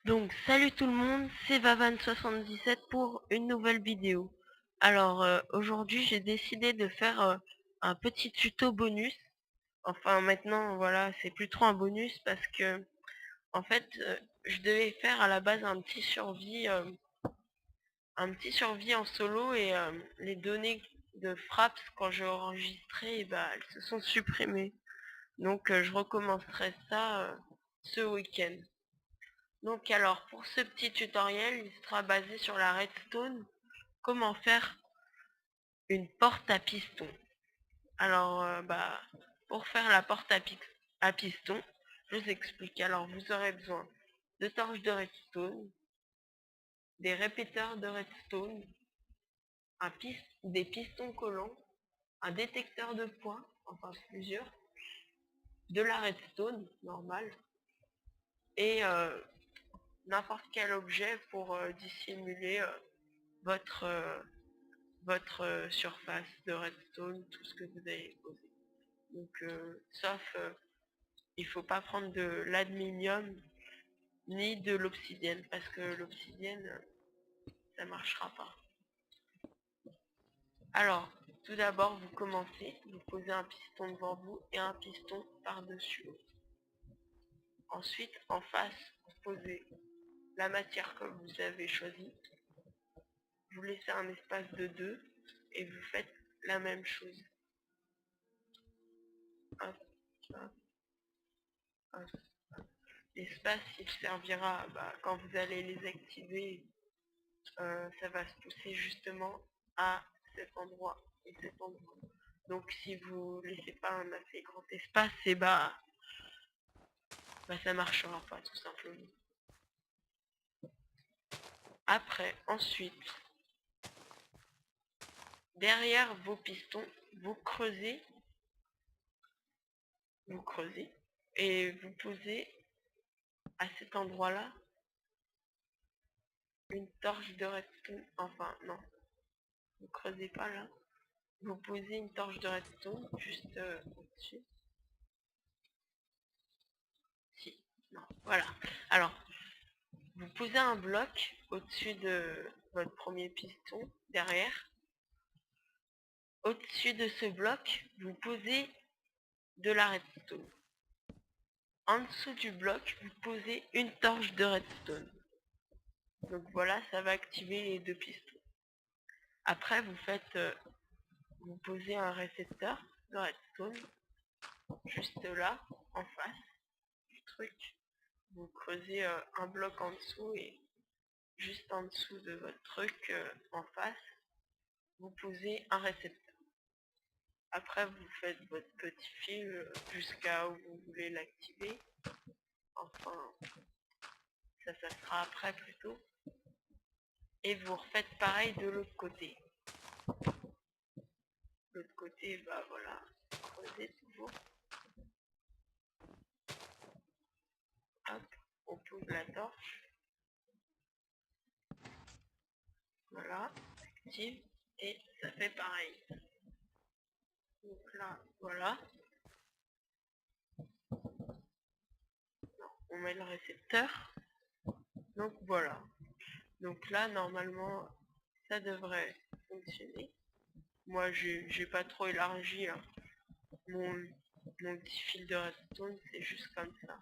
Donc salut tout le monde, c'est Vavan77 pour une nouvelle vidéo. Alors aujourd'hui j'ai décidé de faire un petit tuto bonus. Enfin maintenant voilà, c'est plus trop un bonus parce que en fait je devais faire à la base un petit survie en solo et les données de Fraps quand j'ai enregistré, bah, elles se sont supprimées. Donc je recommencerai ça ce week-end. Donc alors pour ce petit tutoriel, il sera basé sur la redstone, comment faire une porte à piston. Alors pour faire la porte à piston, je vous explique. Alors vous aurez besoin de torches de redstone, des répéteurs de redstone, des pistons collants, un détecteur de points, enfin plusieurs, de la redstone normale et n'importe quel objet pour dissimuler votre surface de redstone, tout ce que vous avez posé. Donc sauf il faut pas prendre de l'adminium ni de l'obsidienne parce que l'obsidienne ça marchera pas. Alors tout d'abord vous commencez, vous posez un piston devant vous et un piston par dessus l'autre. Ensuite en face vous posez la matière que vous avez choisie, vous laissez un espace de 2 et vous faites la même chose. Hop, hop, hop. L'espace il servira quand vous allez les activer, ça va se pousser justement à cet endroit et cet endroit. Donc si vous laissez pas un assez grand espace, et ça marchera pas tout simplement. Après, ensuite, derrière vos pistons, vous creusez et vous posez à cet endroit-là une torche de redstone. Enfin non, vous creusez pas là. Vous posez une torche de redstone juste au-dessus. Si, non, voilà. Alors, vous posez un bloc au-dessus de votre premier piston, derrière. Au-dessus de ce bloc, vous posez de la redstone. En dessous du bloc, vous posez une torche de redstone. Donc voilà, ça va activer les deux pistons. Après, vous posez un récepteur de redstone juste là, en face du truc. Vous creusez un bloc en dessous et juste en dessous de votre truc, en face, vous posez un récepteur. Après, vous faites votre petit fil jusqu'à où vous voulez l'activer. Enfin, ça sera après plutôt. Et vous refaites pareil de l'autre côté. L'autre côté, voilà, creusez toujours. Hop, on pose la torche. Voilà, active. Et ça fait pareil. Donc là, voilà. On met le récepteur. Donc voilà. Donc là, normalement, ça devrait fonctionner. Moi, j'ai pas trop élargi hein. mon petit fil de redstone, c'est juste comme ça.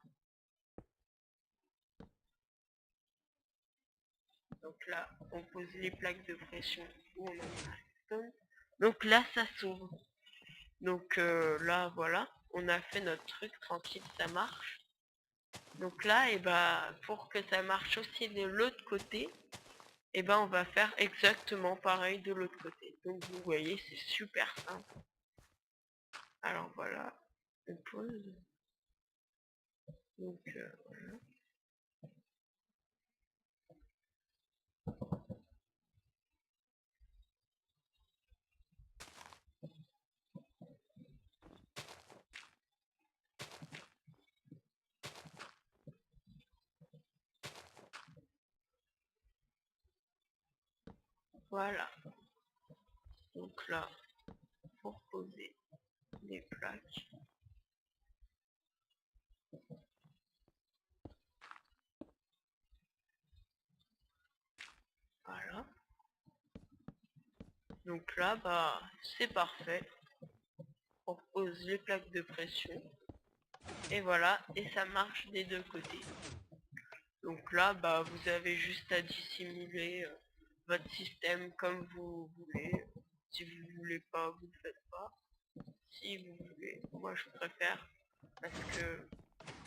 Donc là, on pose les plaques de pression où on a la redstone. Donc là, ça s'ouvre. Donc là, voilà, on a fait notre truc tranquille, ça marche. Donc là, pour que ça marche aussi de l'autre côté, on va faire exactement pareil de l'autre côté. Donc vous voyez, c'est super simple. Alors voilà, on pose. Donc voilà. Voilà. Donc là, pour poser les plaques. Donc là, bah, c'est parfait. On pose les plaques de pression. Et voilà, et ça marche des deux côtés. Donc là, bah, vous avez juste à dissimuler votre système comme vous voulez. Si vous voulez pas, vous ne faites pas. Si vous voulez, moi je préfère parce que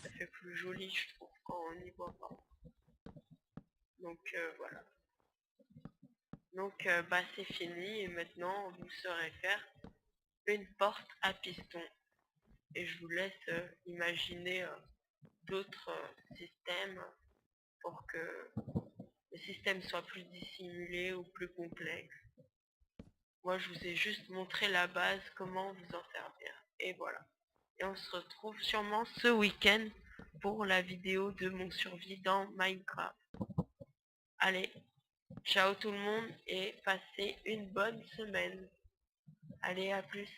ça fait plus joli, je trouve, quand on n'y voit pas. Donc voilà. Donc bah c'est fini et maintenant vous saurez faire une porte à piston. Et je vous laisse imaginer d'autres systèmes pour que le système soit plus dissimulé ou plus complexe. Moi je vous ai juste montré la base, comment vous en servir. Et voilà. Et on se retrouve sûrement ce week-end pour la vidéo de mon survie dans Minecraft. Allez, ciao tout le monde et passez une bonne semaine. Allez, à plus.